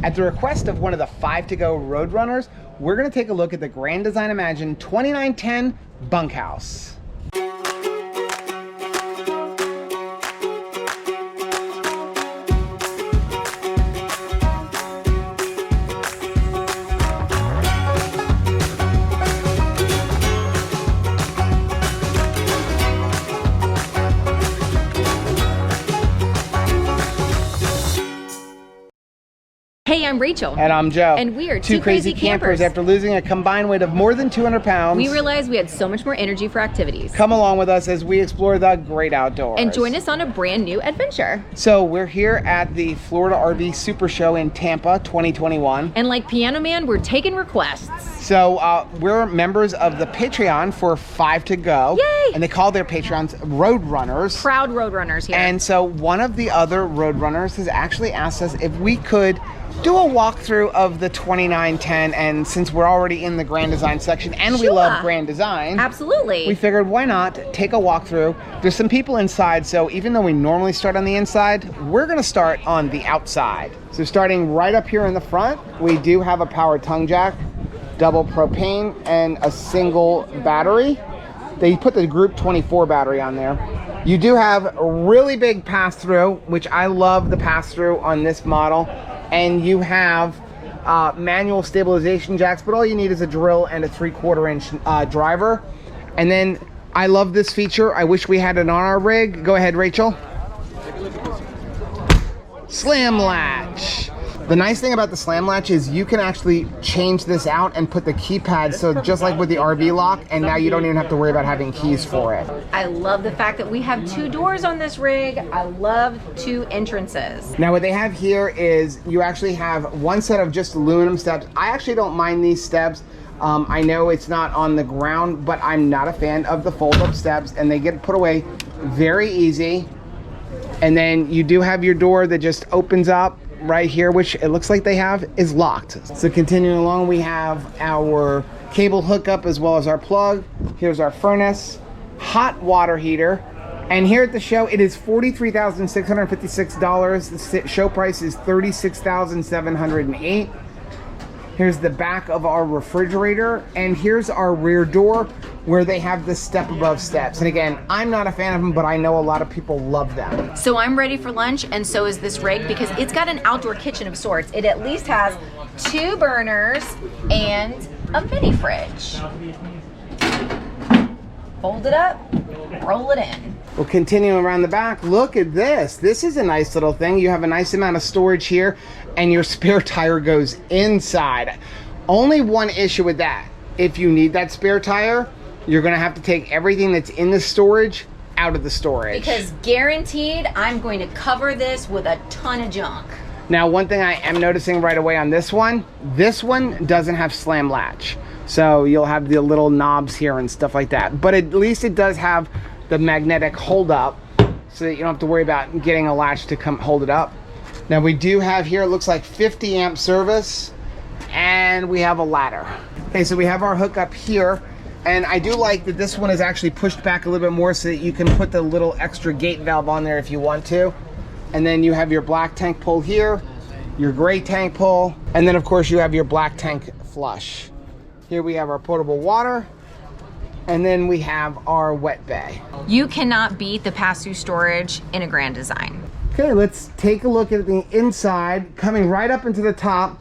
At the request of one of the 5 to go Roadrunners, we're gonna take a look at the Grand Design Imagine 2910 bunkhouse. Hey, I'm Rachel. And I'm Joe. And we are two crazy campers. After losing a combined weight of more than 200 pounds, we realized we had so much more energy for activities. Come along with us as we explore the great outdoors. And join us on a brand new adventure. So we're here at the Florida RV Super Show in Tampa 2021. And like Piano Man, we're taking requests. So we're members of the Patreon for 5 to go. Yay! And they call their Patrons Roadrunners. Proud Roadrunners here. And so one of the other Roadrunners has actually asked us if we could do a walkthrough of the 2910, and since we're already in the Grand Design section and we love Grand Design, absolutely, we figured why not take a walkthrough. There's some people inside, so even though we normally start on the inside, we're gonna start on the outside. So starting right up here in the front, we do have a power tongue jack, double propane, and a single battery. They put the Group 24 battery on there. You do have a really big pass-through, which I love the pass-through on this model. And you have manual stabilization jacks, but all you need is a drill and a 3/4 inch driver. And then I love this feature. I wish we had it on our rig. Go ahead, Rachel. Slam latch. The nice thing about the slam latch is you can actually change this out and put the keypad, so just like with the RV lock, and now you don't even have to worry about having keys for it. I love the fact that we have 2 doors on this rig. I love 2 entrances. Now what they have here is you actually have one set of just aluminum steps. I actually don't mind these steps. I know it's not on the ground, but I'm not a fan of the fold-up steps, and they get put away very easy. And then you do have your door that just opens up right here, which it looks like they have is locked. So continuing along, we have our cable hookup as well as our plug. Here's our furnace, hot water heater, and here at the show it is $43,656. The show price is $36,708. Here's the back of our refrigerator, and here's our rear door where they have the step above steps. And again, I'm not a fan of them, but I know a lot of people love them. So I'm ready for lunch, and so is this rig, because it's got an outdoor kitchen of sorts. It at least has 2 burners and a mini fridge. Fold it up, roll it in. We'll continue around the back. Look at this. This is a nice little thing. You have a nice amount of storage here, and your spare tire goes inside. Only one issue with that. If you need that spare tire, you're gonna have to take everything that's in the storage out of the storage. Because guaranteed, I'm going to cover this with a ton of junk. Now, one thing I am noticing right away on this one doesn't have slam latch. So you'll have the little knobs here and stuff like that. But at least it does have the magnetic hold up so that you don't have to worry about getting a latch to come hold it up. Now we do have here, it looks like 50 amp service, and we have a ladder. Okay, so we have our hookup here, and I do like that this one is actually pushed back a little bit more so that you can put the little extra gate valve on there if you want to. And then you have your black tank pull here, your gray tank pull, and then of course you have your black tank flush. Here we have our potable water, and then we have our wet bay. You cannot beat the pass-through storage in a Grand Design. Okay, let's take a look at the inside. Coming right up into the top,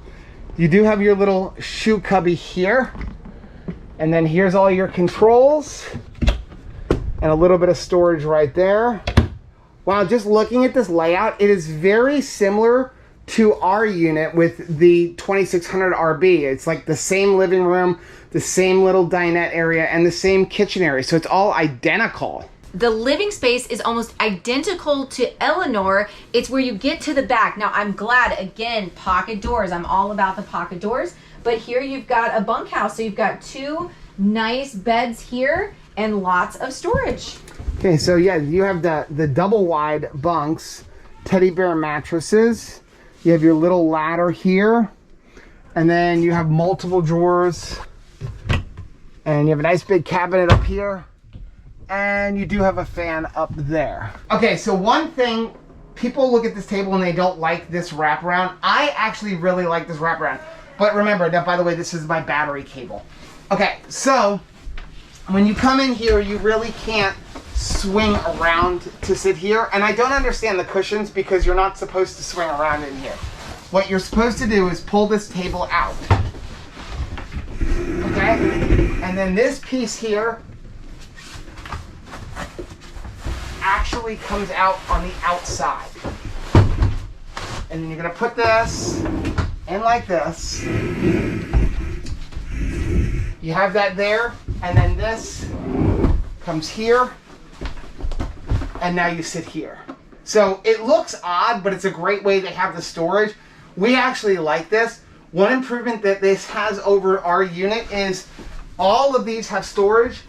you do have your little shoe cubby here. And then here's all your controls. And a little bit of storage right there. Wow, just looking at this layout, it is very similar to our unit with the 2600 RB. It's like the same living room, the same little dinette area, and the same kitchen area. So it's all identical. The living space is almost identical to Eleanor. It's where you get to the back. Now I'm glad, again, pocket doors. I'm all about the pocket doors. But here you've got a bunkhouse. So you've got 2 nice beds here and lots of storage. Okay, so yeah, you have the double wide bunks, teddy bear mattresses. You have your little ladder here, and then you have multiple drawers, and you have a nice big cabinet up here, and you do have a fan up there. Okay, so one thing people look at this table and they don't like this wraparound. I actually really like this wraparound. But remember, that by the way, this is my battery cable. Okay, so when you come in here, you really can't swing around to sit here. And I don't understand the cushions because you're not supposed to swing around in here. What you're supposed to do is pull this table out. Okay? And then this piece here actually comes out on the outside. And then you're going to put this in like this. You have that there, and then this comes here, and now you sit here. So it looks odd, but it's a great way they have the storage. We actually like this. One improvement that this has over our unit is all of these have storage,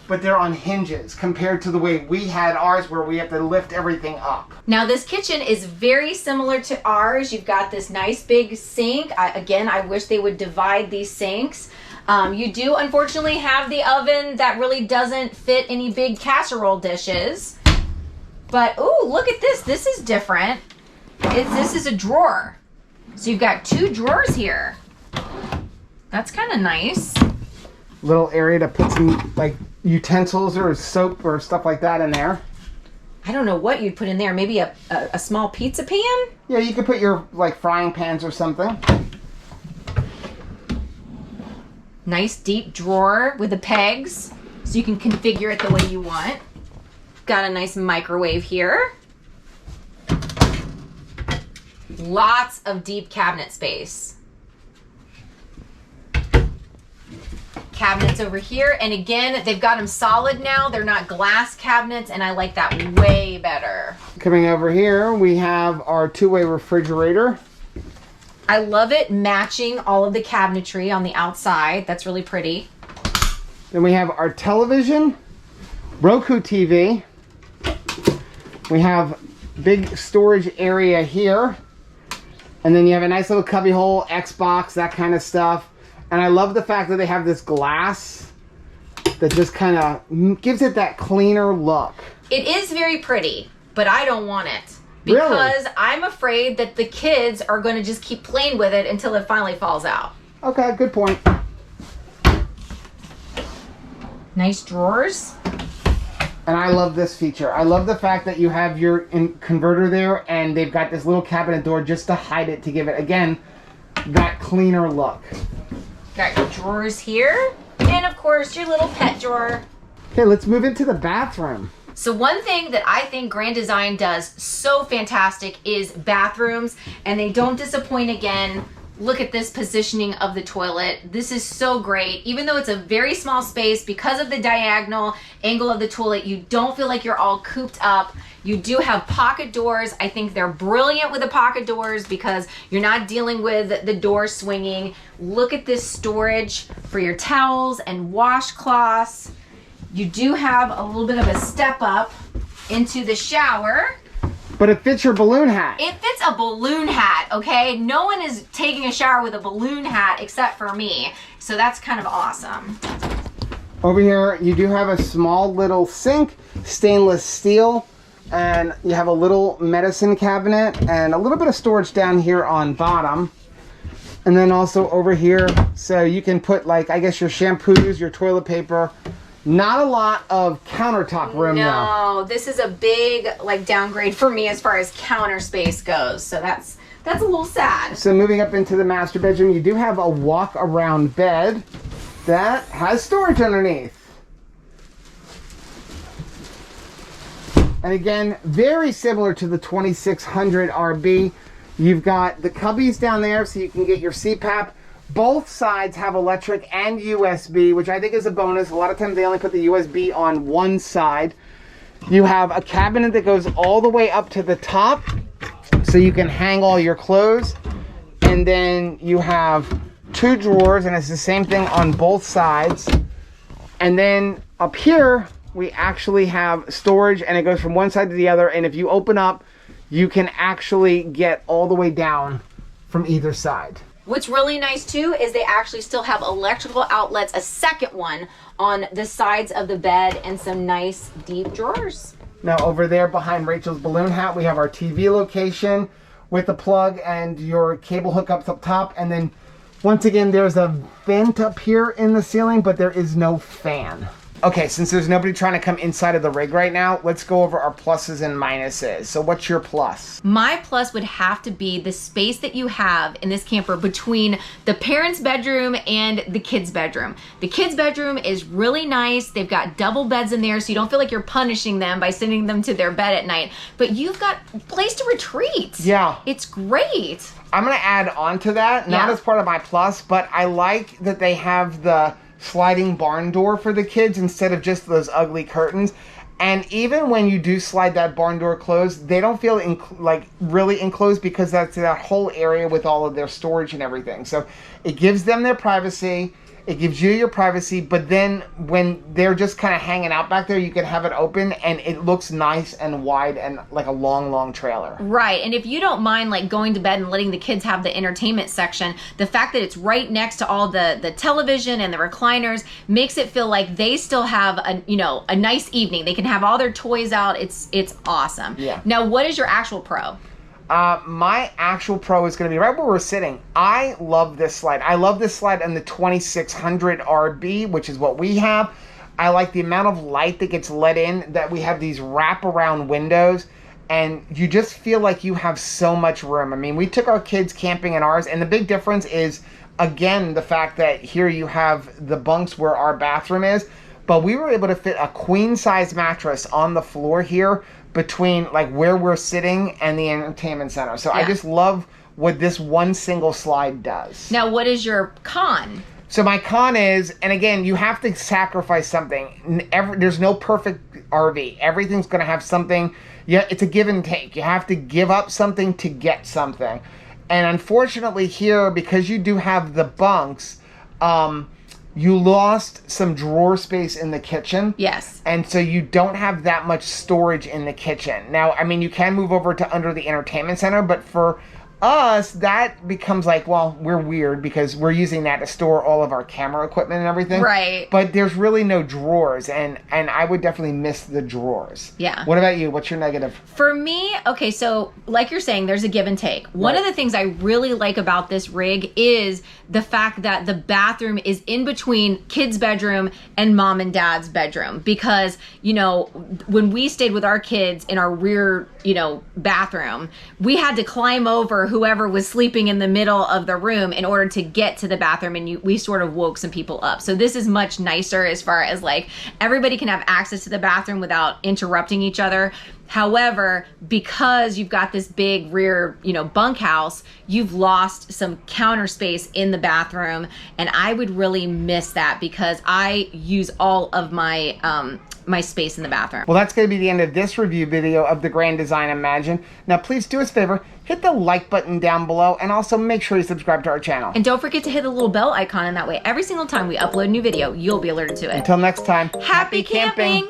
but they're on hinges compared to the way we had ours where we have to lift everything up. Now this kitchen is very similar to ours. You've got this nice big sink. Again, I wish they would divide these sinks. You do unfortunately have the oven that really doesn't fit any big casserole dishes. But, ooh, look at this. This is different. This is a drawer. So you've got 2 drawers here. That's kind of nice. Little area to put some like utensils or soap or stuff like that in there. I don't know what you'd put in there. Maybe a small pizza pan? Yeah, you could put your like frying pans or something. Nice deep drawer with the pegs, so you can configure it the way you want. Got a nice microwave here. Lots of deep cabinet space. Cabinets over here, and again, they've got them solid now. They're not glass cabinets, and I like that way better. Coming over here, we have our 2-way refrigerator. I love it matching all of the cabinetry on the outside. That's really pretty. Then we have our television, Roku TV. We have big storage area here. And then you have a nice little cubby hole, Xbox, that kind of stuff. And I love the fact that they have this glass that just kind of gives it that cleaner look. It is very pretty, but I don't want it. Because Really? I'm afraid that the kids are going to just keep playing with it until it finally falls out. Okay, good point. Nice drawers. And I love this feature. I love the fact that you have your converter there and they've got this little cabinet door just to hide it, to give it, again, that cleaner look. Got your drawers here. And of course, your little pet drawer. Okay, let's move into the bathroom. So one thing that I think Grand Design does so fantastic is bathrooms, and they don't disappoint again. Look at this positioning of the toilet. This is so great. Even though it's a very small space, because of the diagonal angle of the toilet, you don't feel like you're all cooped up. You do have pocket doors. I think they're brilliant with the pocket doors because you're not dealing with the door swinging. Look at this storage for your towels and washcloths. You do have a little bit of a step up into the shower. But it fits your balloon hat. It fits a balloon hat, okay? No one is taking a shower with a balloon hat except for me. So that's kind of awesome. Over here, you do have a small little sink, stainless steel, and you have a little medicine cabinet and a little bit of storage down here on bottom. And then also over here, so you can put like, I guess your shampoos, your toilet paper. Not a lot of countertop room though. No, this is a big like downgrade for me as far as counter space goes. So that's a little sad. So moving up into the master bedroom, you do have a walk around bed that has storage underneath. And again, very similar to the 2600 RB. You've got the cubbies down there so you can get your CPAP. Both sides have electric and USB, which I think is a bonus. A lot of times they only put the USB on one side. You have a cabinet that goes all the way up to the top so you can hang all your clothes. And then you have 2 drawers, and it's the same thing on both sides. And then up here, we actually have storage, and it goes from one side to the other. And if you open up, you can actually get all the way down from either side. What's really nice too is they actually still have electrical outlets, a second one on the sides of the bed, and some nice deep drawers. Now over there behind Rachel's balloon hat, we have our TV location with the plug and your cable hookups up top. And then once again, there's a vent up here in the ceiling, but there is no fan. Okay, since there's nobody trying to come inside of the rig right now, let's go over our pluses and minuses. So what's your plus? My plus would have to be the space that you have in this camper between the parents' bedroom and the kids' bedroom. The kids' bedroom is really nice. They've got double beds in there, so you don't feel like you're punishing them by sending them to their bed at night. But you've got a place to retreat. Yeah. It's great. I'm gonna add on to that, not as part of my plus, but I like that they have the sliding barn door for the kids instead of just those ugly curtains. And even when you do slide that barn door closed, they don't feel like really enclosed, because that's that whole area with all of their storage and everything. So it gives them their privacy. It gives you your privacy, but then when they're just kind of hanging out back there, you can have it open and it looks nice and wide and like a long trailer. Right, and if you don't mind like going to bed and letting the kids have the entertainment section, the fact that it's right next to all the television and the recliners makes it feel like they still have a nice evening. They can have all their toys out. It's awesome. Yeah. Now, what is your actual pro? My actual pro is going to be right where we're sitting. I love this slide. I love this slide on the 2600 RB, which is what we have. I like the amount of light that gets let in, that we have these wraparound windows, and you just feel like you have so much room. I mean, we took our kids camping in ours, and the big difference is, again, the fact that here you have the bunks where our bathroom is, but we were able to fit a queen size mattress on the floor here between like where we're sitting and the entertainment center. So I just love what this one single slide does. Now, what is your con? So my con is, and again, you have to sacrifice something. There's no perfect RV. Everything's going to have something. Yeah, it's a give and take. You have to give up something to get something. And unfortunately here, because you do have the bunks, you lost some drawer space in the kitchen. Yes. And so you don't have that much storage in the kitchen. Now, I mean, you can move over to under the entertainment center, but for us, that becomes like, well, we're weird because we're using that to store all of our camera equipment and everything. Right. But there's really no drawers, and I would definitely miss the drawers. Yeah. What about you? What's your negative? For me, okay, so like you're saying, there's a give and take. One of the things I really like about this rig is the fact that the bathroom is in between kids' bedroom and mom and dad's bedroom, because, when we stayed with our kids in our rear, bathroom, we had to climb over whoever was sleeping in the middle of the room in order to get to the bathroom, and we sort of woke some people up. So this is much nicer as far as like everybody can have access to the bathroom without interrupting each other. However, because you've got this big rear, bunkhouse, you've lost some counter space in the bathroom, and I would really miss that because I use all of my my space in the bathroom. Well, that's going to be the end of this review video of the Grand Design Imagine. Now, please do us a favor, hit the like button down below, and also make sure you subscribe to our channel. And don't forget to hit the little bell icon, and that way every single time we upload a new video, you'll be alerted to it. Until next time, Happy camping!